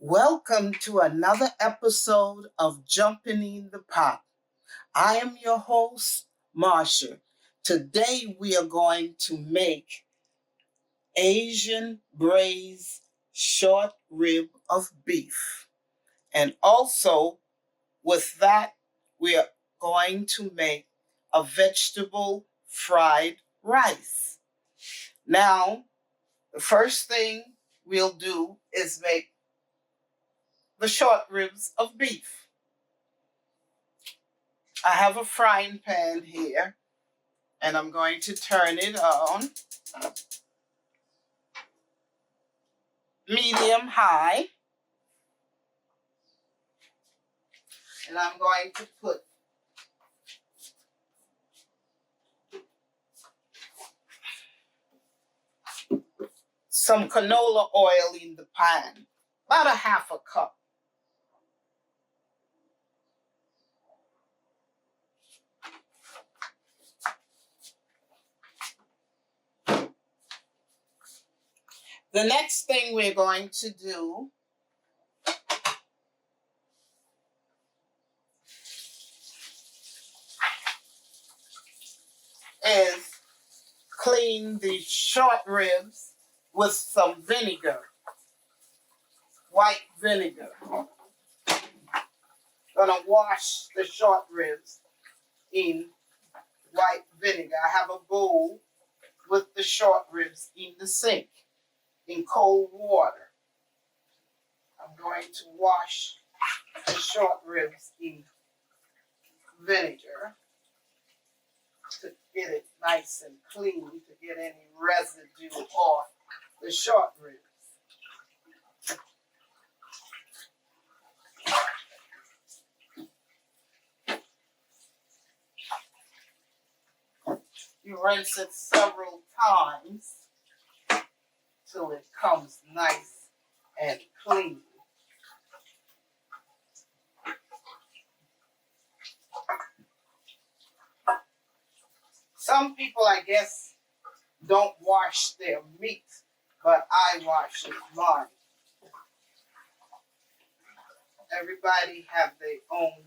Welcome to another episode of Jumpin the Pot. I am your host, Marcia. Today we are going to make Asian braised short rib of beef. And also with that, we are going to make a vegetable fried rice. Now, the first thing we'll do is make the short ribs of beef. I have a frying pan here, and I'm going to turn it on medium high, and I'm going to put some canola oil in the pan, about a half a cup. The next thing we're going to do is clean the short ribs with some vinegar, white vinegar. Gonna wash the short ribs in white vinegar. I have a bowl with the short ribs in the sink in cold water. I'm going to wash the short ribs in vinegar to get it nice and clean, to get any residue off the short ribs. You rinse it several times till it comes nice and clean. Some people, I guess, don't wash their meat, but I wash mine. Everybody have their own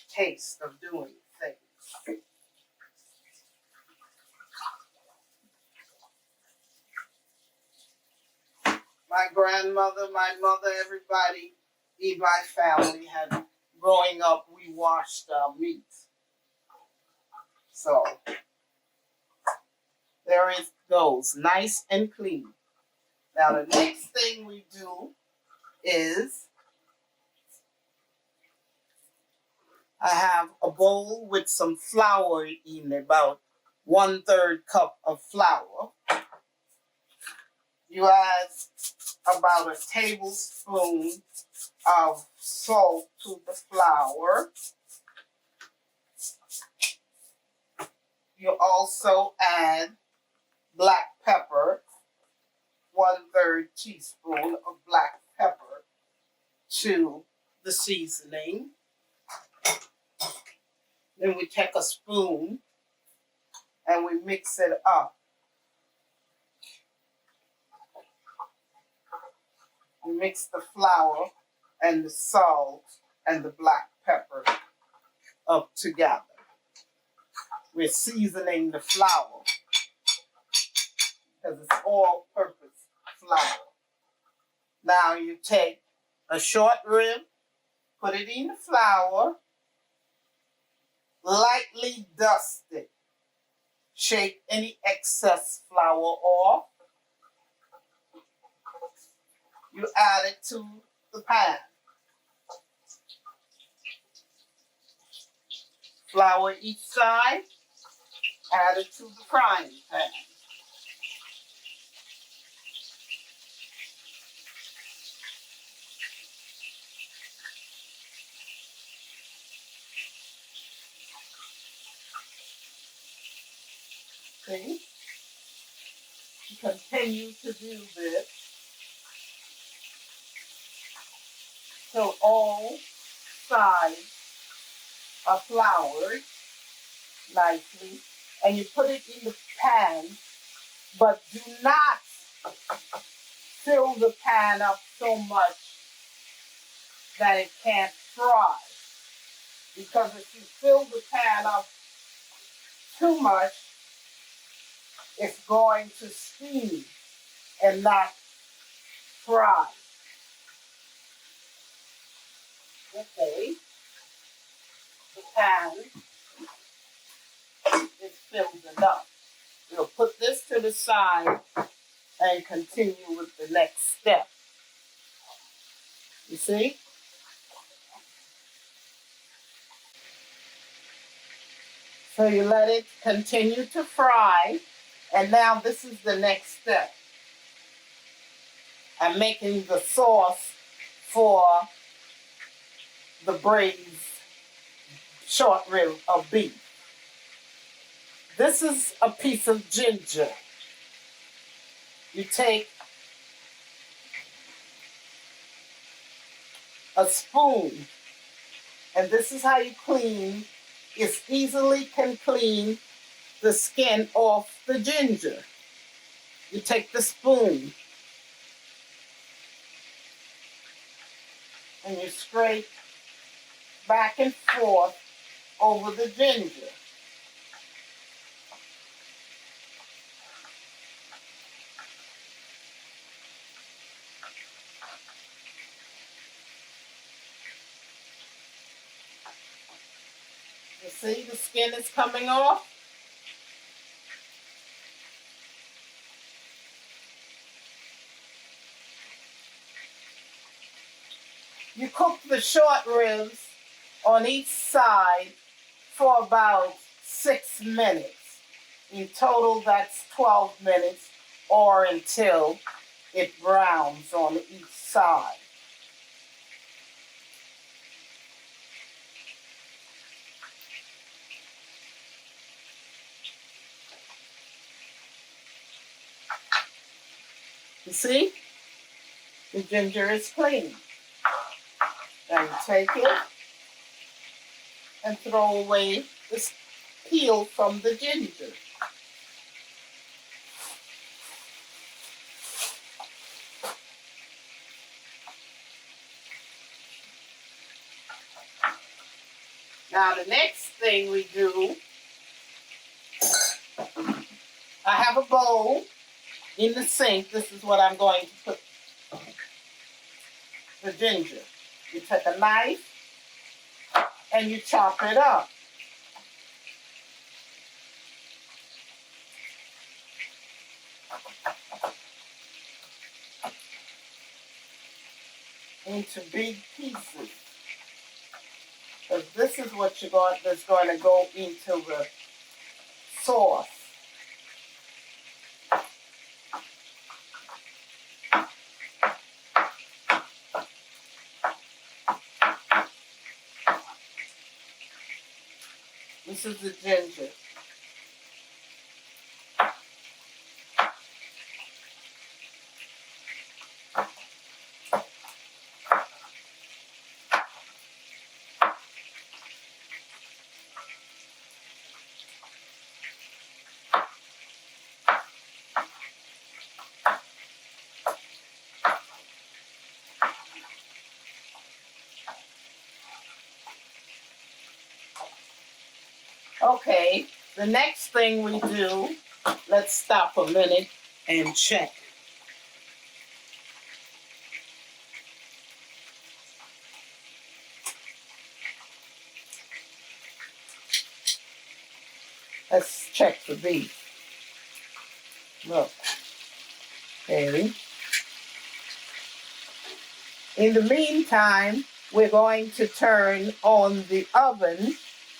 taste of doing things. My grandmother, my mother, everybody in my family had, growing up, we washed our meat. So there it goes, nice and clean. Now the next thing we do is I have a bowl with some flour in it, about 1/3 cup of flour. You add about a tablespoon of salt to the flour. You also add black pepper, 1/3 teaspoon of black pepper to the seasoning. Then we take a spoon and we mix it up. We mix the flour and the salt and the black pepper up together. We're seasoning the flour because it's all-purpose flour. Now you take a short rib, put it in the flour, lightly dust it. Shake any excess flour off. You add it to the pan. Flour each side, add it to the frying pan. See? You continue to do this till all sides are floured nicely, and you put it in the pan, but do not fill the pan up so much that it can't fry. Because if you fill the pan up too much, it's going to steam and not fry. Okay, the pan is filled enough. We'll put this to the side and continue with the next step. You see? So you let it continue to fry, and now this is the next step. I'm making the sauce for the braised short rib of beef. This is a piece of ginger. You take a spoon, and this is how you clean. It easily can clean the skin off the ginger. You take the spoon and you scrape back and forth over the ginger. You see the skin is coming off? You cook the short ribs on each side for about 6 minutes. In total, that's 12 minutes, or until it browns on each side. You see? The ginger is clean. Now you take it and throw away the peel from the ginger. Now the next thing we do, I have a bowl in the sink. This is what I'm going to put the ginger. You take a knife and you chop it up. Into big pieces. Because this is what that's going to go into the sauce. This is the ginger. Okay, the next thing we do, let's stop a minute and check. Let's check the beef. Look. Okay. In the meantime, we're going to turn on the oven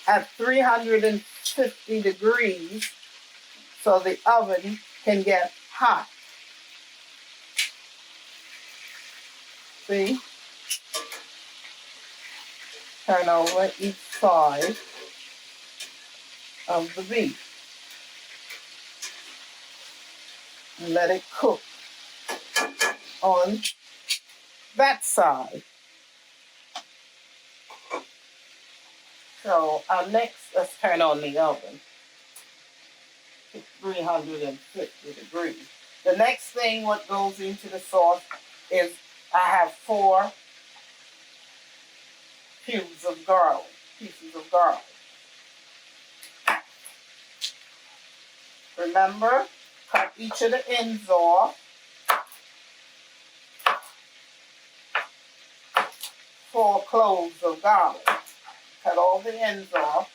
at 350 degrees so the oven can get hot. See? Turn over each side of the beef and let it cook on that side. So let's turn on the oven to 350 degrees. The next thing what goes into the sauce is I have 4 pieces of garlic. Remember, cut each of the ends off. 4 cloves of garlic. Cut all the ends off.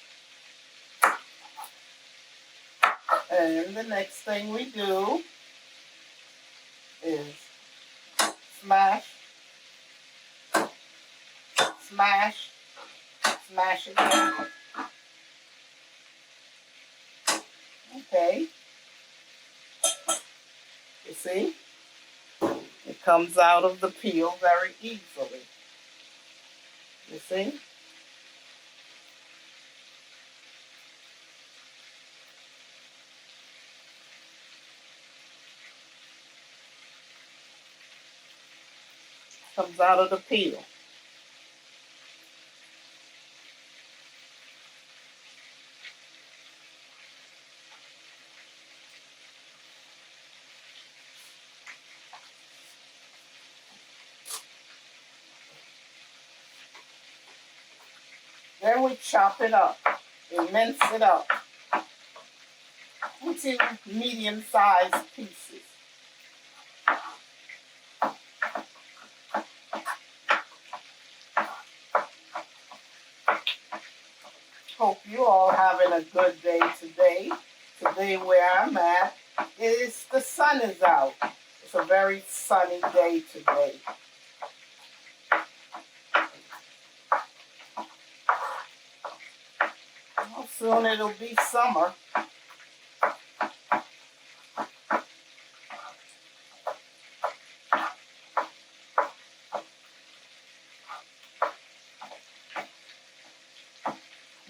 And the next thing we do is smash, smash, smash again. Okay. You see? It comes out of the peel very easily. You see? Comes out of the peel. Then we chop it up. We mince it up into medium-sized pieces. Hope you all having a good day today. Today where I'm at, the sun is out. It's a very sunny day today. Well, soon it'll be summer.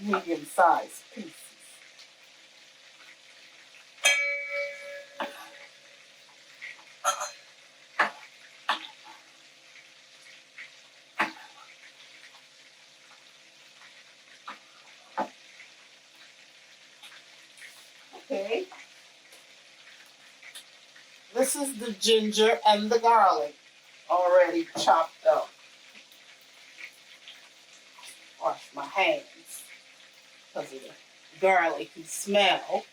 Medium-sized pieces. Okay. This is the ginger and the garlic already chopped up. Wash my hands because of the garlicky smell.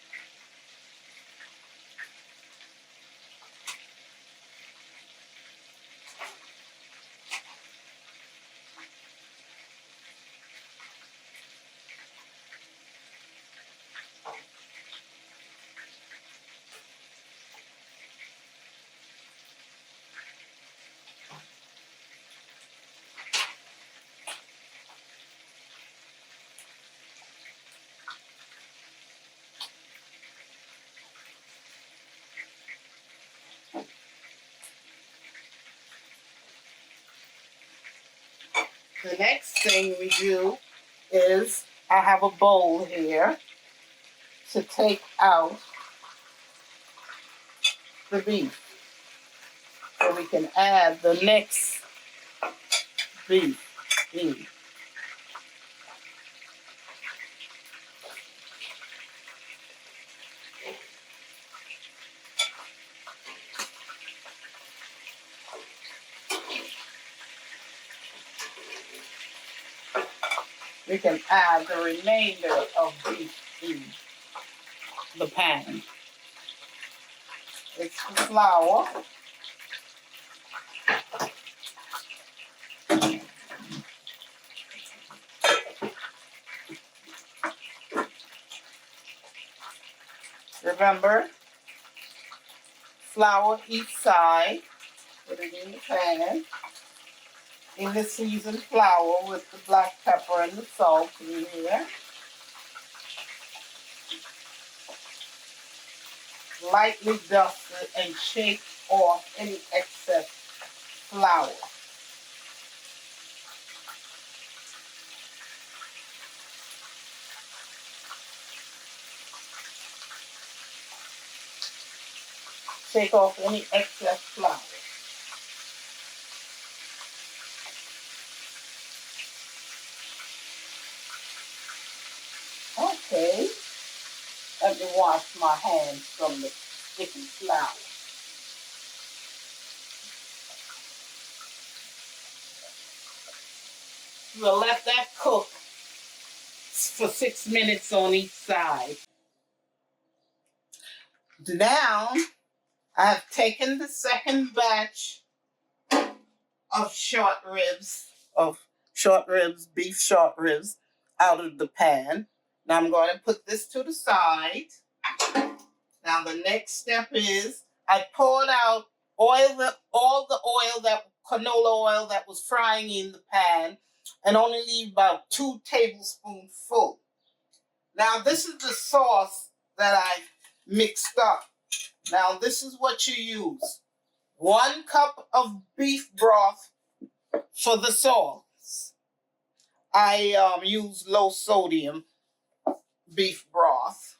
The next thing we do is I have a bowl here to take out the beef. So we can add the next beef in. We can add the remainder of beef in the pan. It's the flour. Remember, flour each side. Put it in the pan. In the seasoned flour with the black pepper and the salt in here. Lightly dust it and shake off any excess flour. Shake off any excess flour. Okay. Let me wash my hands from the sticky flour. We'll let that cook for 6 minutes on each side. Now, I've taken the second batch of beef short ribs, out of the pan. Now I'm going to put this to the side. Now the next step is I poured out all the canola oil that was frying in the pan, and only leave about 2 tablespoons full. Now this is the sauce that I mixed up. Now this is what you use. 1 cup of beef broth for the sauce. I use low sodium beef broth.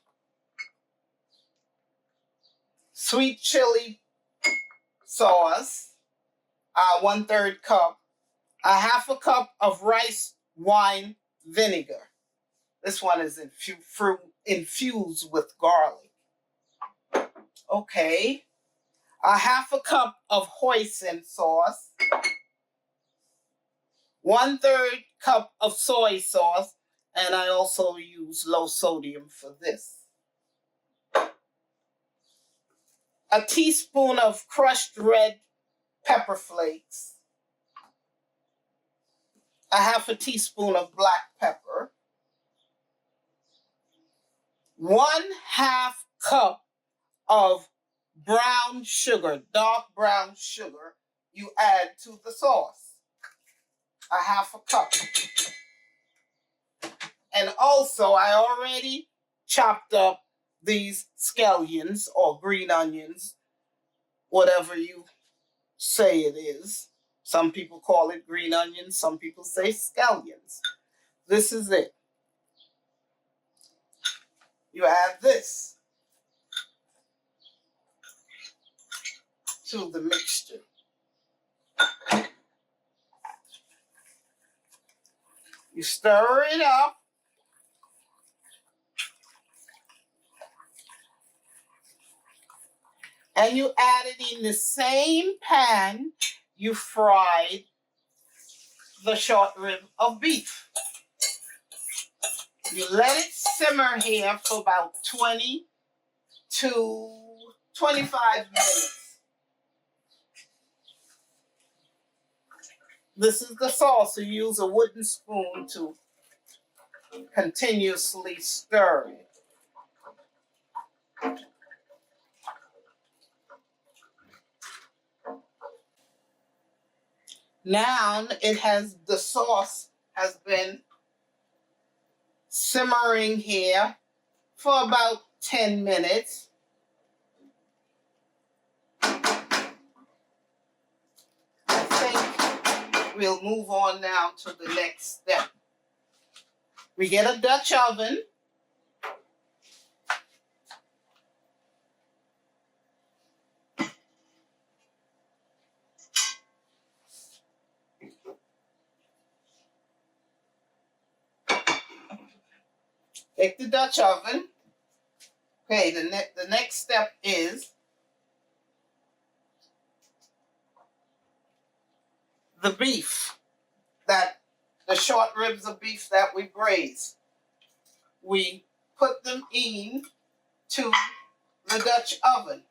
Sweet chili sauce, 1/3 cup. 1/2 cup of rice wine vinegar. This one is infused with garlic. Okay. 1/2 cup of hoisin sauce. 1/3 cup of soy sauce, and I also use low sodium for this. A teaspoon of crushed red pepper flakes. 1/2 teaspoon of black pepper. 1/2 cup of brown sugar, dark brown sugar, you add to the sauce. 1/2 cup. And also, I already chopped up these scallions or green onions, whatever you say it is. Some people call it green onions, some people say scallions. This is it. You add this to the mixture. You stir it up. And you add it in the same pan you fried the short rib of beef. You let it simmer here for about 20 to 25 minutes. This is the sauce. You use a wooden spoon to continuously stir it. Now the sauce has been simmering here for about 10 minutes. I think we'll move on now to the next step. We get a Dutch oven. Take the Dutch oven. Okay, the next step is the beef, the short ribs of beef that we braised. We put them in to the Dutch oven.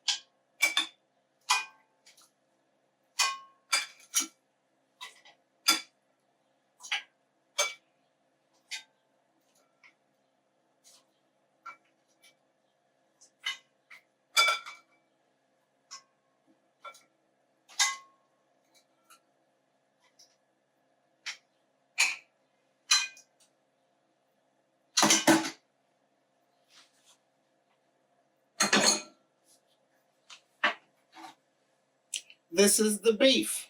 This is the beef.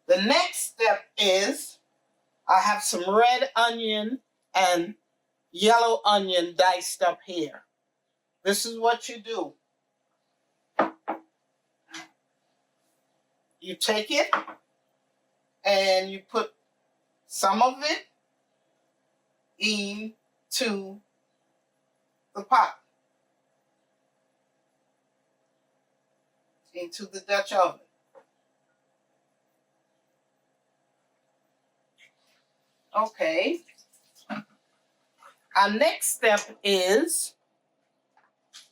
The next step is I have some red onion and yellow onion diced up here. This is what you do. You take it and you put some of it into the pot, into the Dutch oven. Okay. Our next step is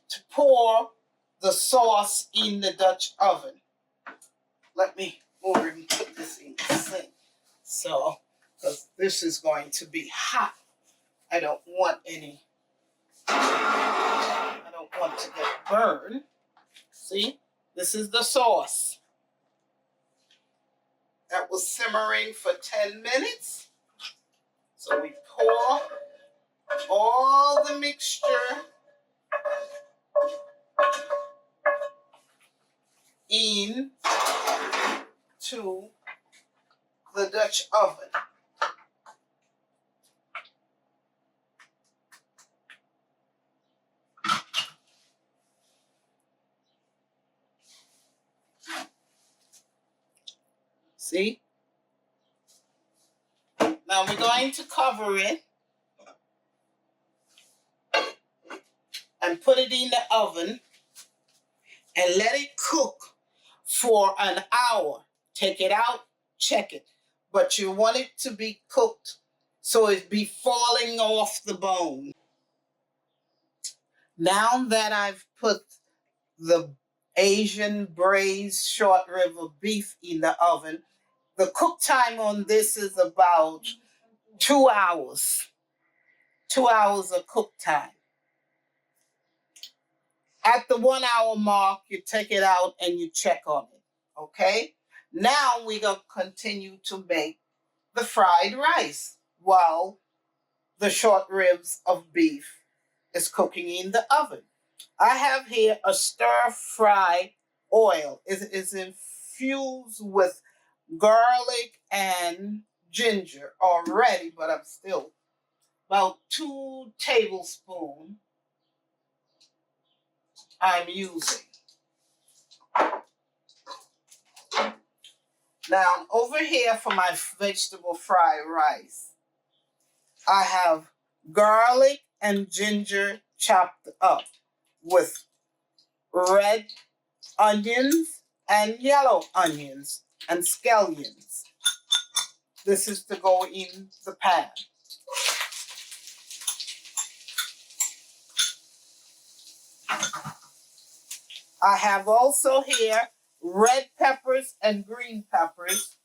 to pour the sauce in the Dutch oven. Let me over and put this in the sink. So, because this is going to be hot. I don't want to get burned. See, this is the sauce. That was simmering for 10 minutes. So we pour all the mixture in to the Dutch oven. See? Now we're going to cover it and put it in the oven and let it cook for an hour. Take it out, check it. But you want it to be cooked so it be falling off the bone. Now that I've put the Asian braised short rib of beef in the oven, the cook time on this is about 2 hours. 2 hours of cook time. At the 1 hour mark, you take it out and you check on it. Okay? Now we're going to continue to make the fried rice while the short ribs of beef is cooking in the oven. I have here a stir-fry oil. It is infused with garlic and ginger already, but I'm still about 2 tablespoons I'm using. Now, over here for my vegetable fried rice, I have garlic and ginger chopped up with red onions and yellow onions and scallions. This is to go in the pan. I have also here red peppers and green peppers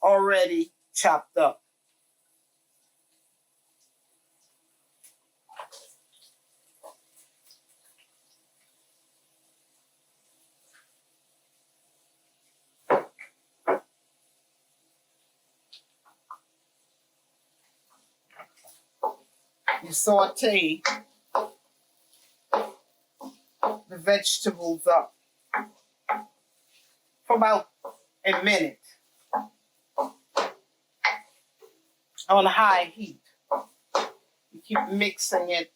already chopped up. You saute the vegetables up for about a minute on high heat. You keep mixing it.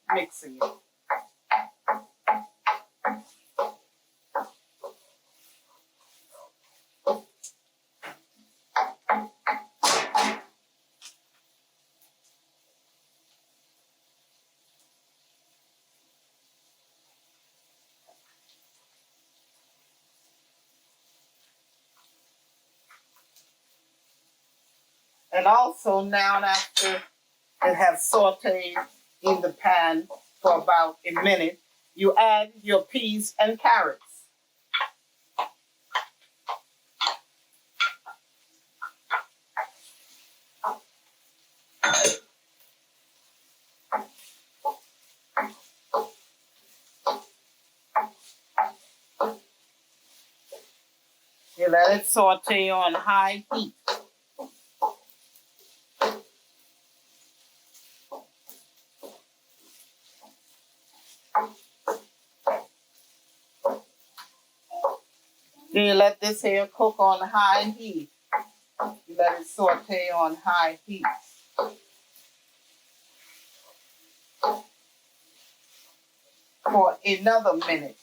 And also now after it has sauteed in the pan for about a minute, you add your peas and carrots. You let it saute on high heat. You let this here cook on high heat. You let it saute on high heat. For another minute.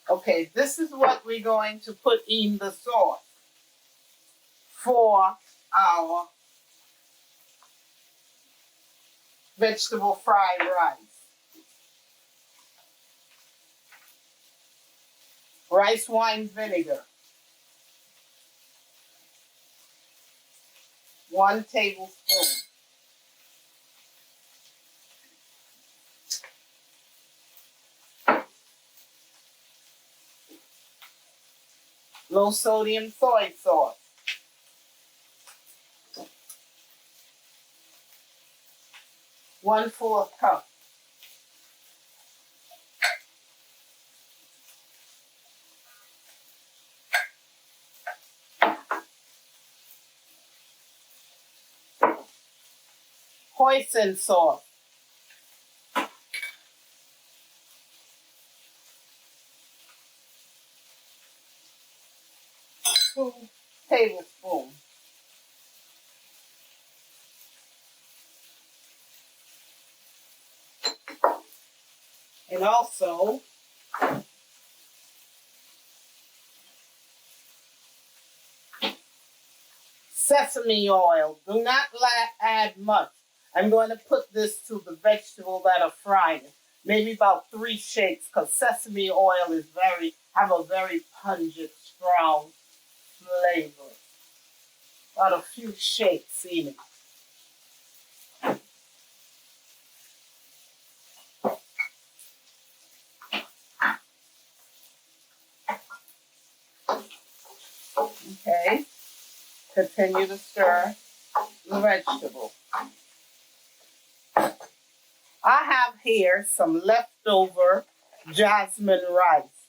Okay, this is what we're going to put in the sauce for our vegetable fried rice, rice wine vinegar, 1 tablespoon, low sodium soy sauce, 1/4 cup, hoisin sauce, 2 tablespoons, and also sesame oil. Do not add much. I'm going to put this to the vegetable that are frying. Maybe about 3 shakes, because sesame oil is have a very pungent, strong flavor. About a few shakes in it. Okay. Continue to stir the vegetable. I have here some leftover jasmine rice.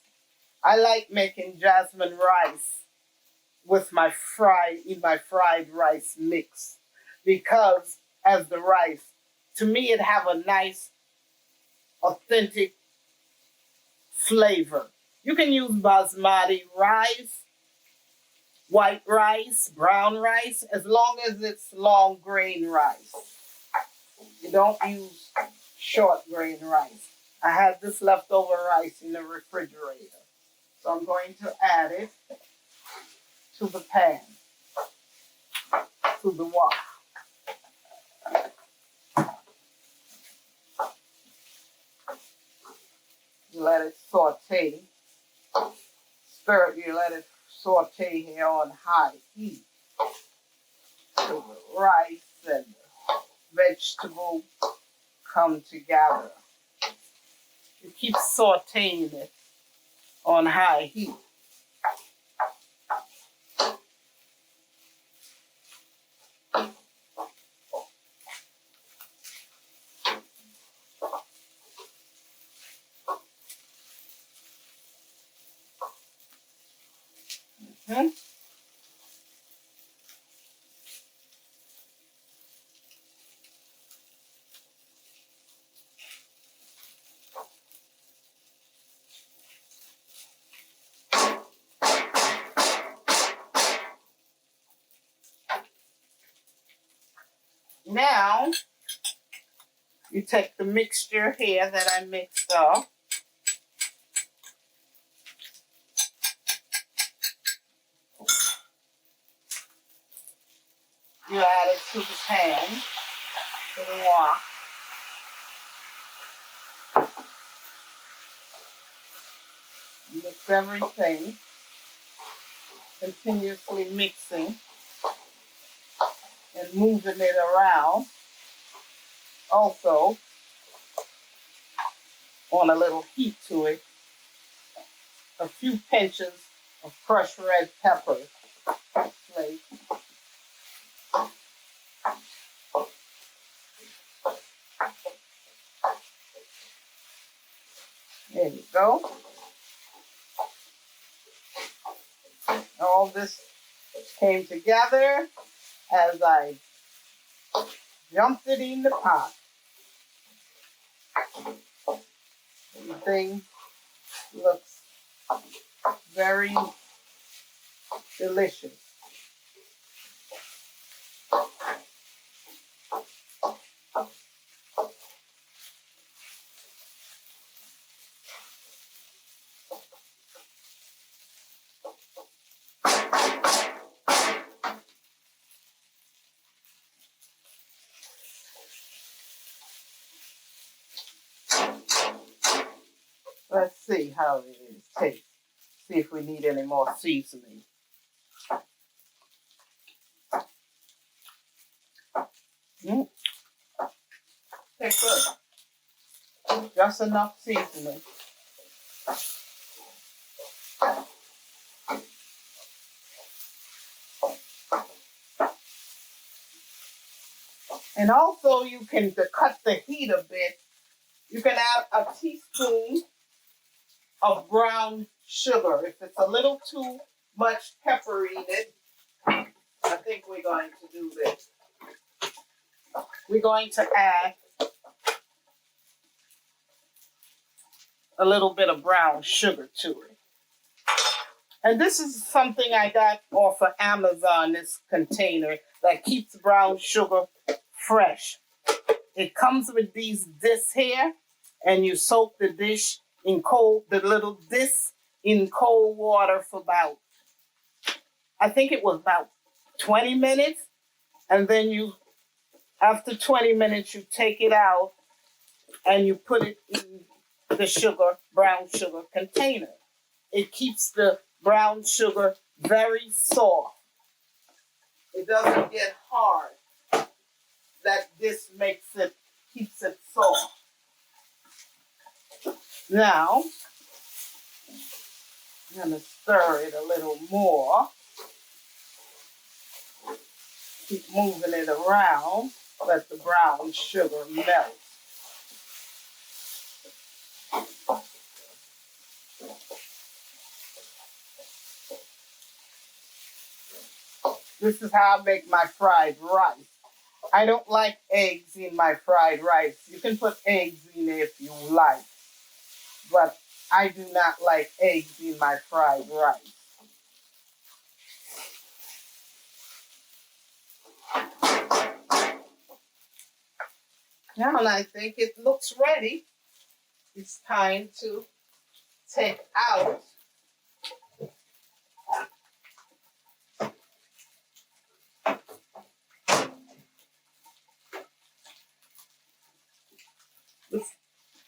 I like making jasmine rice with my fried rice mix, because as the rice, to me, it have a nice, authentic flavor. You can use basmati rice, white rice, brown rice, as long as it's long grain rice. You don't use short grain rice. I have this leftover rice in the refrigerator, so I'm going to add it to the pan, to the wok. You let it saute. You let it saute here on high heat. So the rice and the vegetable come together. You keep sauteing it on high heat. Hmm? Now, you take the mixture here that I mixed up. You add it to the pan, to the wok. Mix everything, continuously mixing and moving it around. Also, on a little heat to it, a few pinches of crushed red pepper. Like, there you go. All this came together as I jumped it in the pot. Everything looks very delicious. see how it is. Taste. See if we need any more seasoning. Tastes good. Just enough seasoning. And also you can, to cut the heat a bit, you can add a teaspoon of brown sugar. If it's a little too much pepper in it, I think we're going to do this. We're going to add a little bit of brown sugar to it. And this is something I got off of Amazon, this container that keeps brown sugar fresh. It comes with these discs here, and you soak the dish in the little disc in cold water for about, I think it was about 20 minutes. And then after 20 minutes, you take it out and you put it in the brown sugar container. It keeps the brown sugar very soft. It doesn't get hard. This keeps it soft. Now, I'm going to stir it a little more. Keep moving it around. Let the brown sugar melt. This is how I make my fried rice. I don't like eggs in my fried rice. You can put eggs in it if you like, but I do not like eggs in my fried rice. Now I think it looks ready. It's time to take out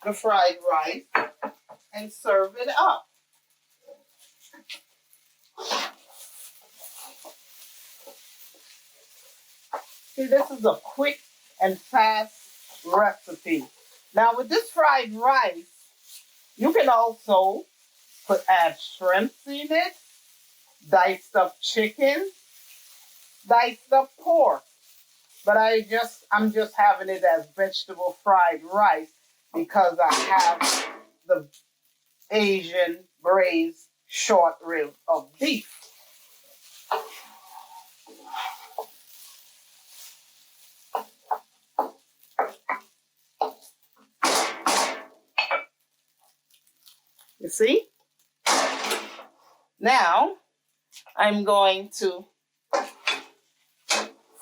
the fried rice and serve it up. See, this is a quick and fast recipe. Now with this fried rice, you can also add shrimps in it, diced up chicken, diced up pork. But I'm just having it as vegetable fried rice because I have the Asian braised short rib of beef. You see? Now, I'm going to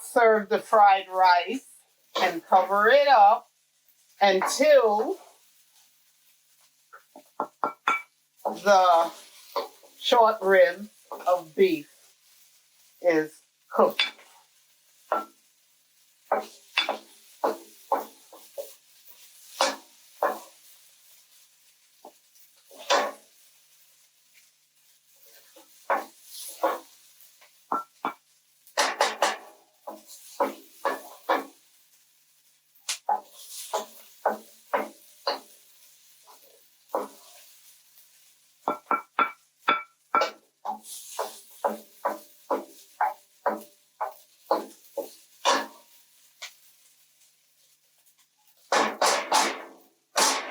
serve the fried rice and cover it up until the short rib of beef is cooked.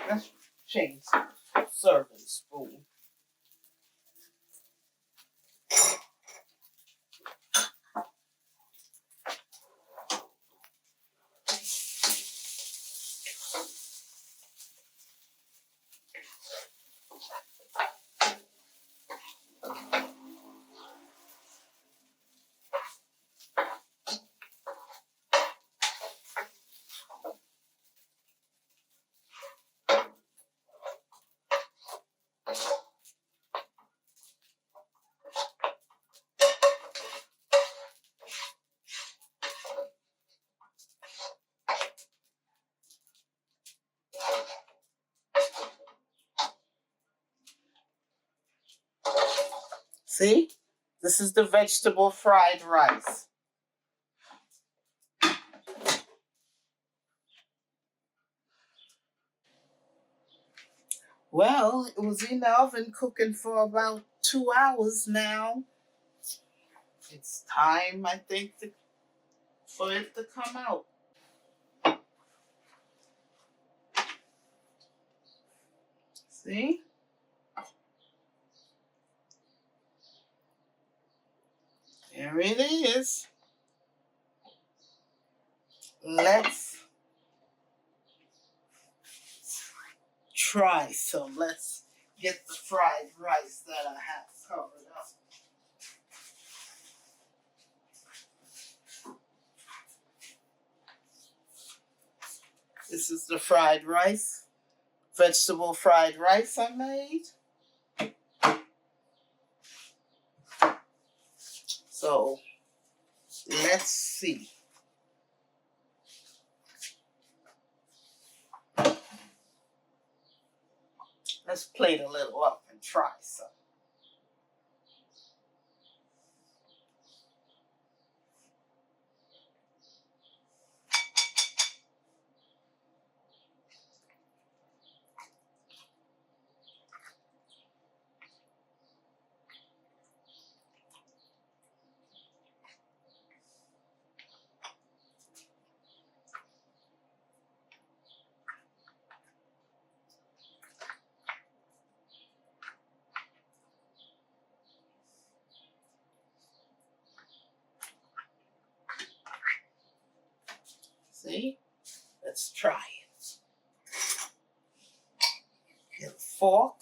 Let's change serving spoon. See? This is the vegetable fried rice. Well, it was in the oven cooking for about 2 hours now. It's time, I think, for it to come out. See? There it is. Let's try some. Let's get the fried rice that I have covered up. This is the fried rice, vegetable fried rice I made. So let's see. Let's plate a little up and try some. See? Let's try it. Get a fork.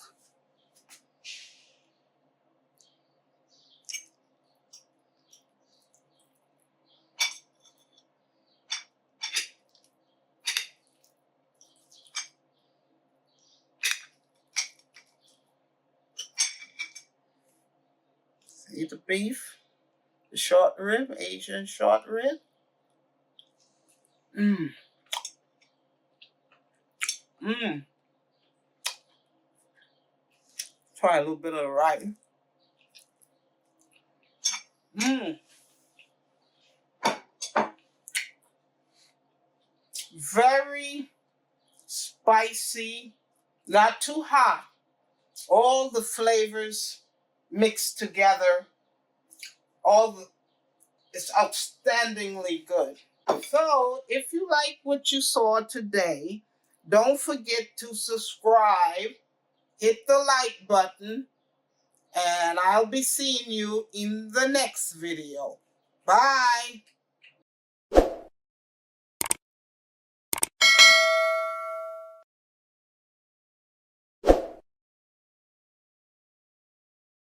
See the beef? The short rib, Asian short rib. Mmm. Mmm. Try a little bit of the rice. Mmm. Very spicy, not too hot. All the flavors mixed together. It's outstandingly good. So, if you like what you saw today, don't forget to subscribe, hit the like button, and I'll be seeing you in the next video. Bye.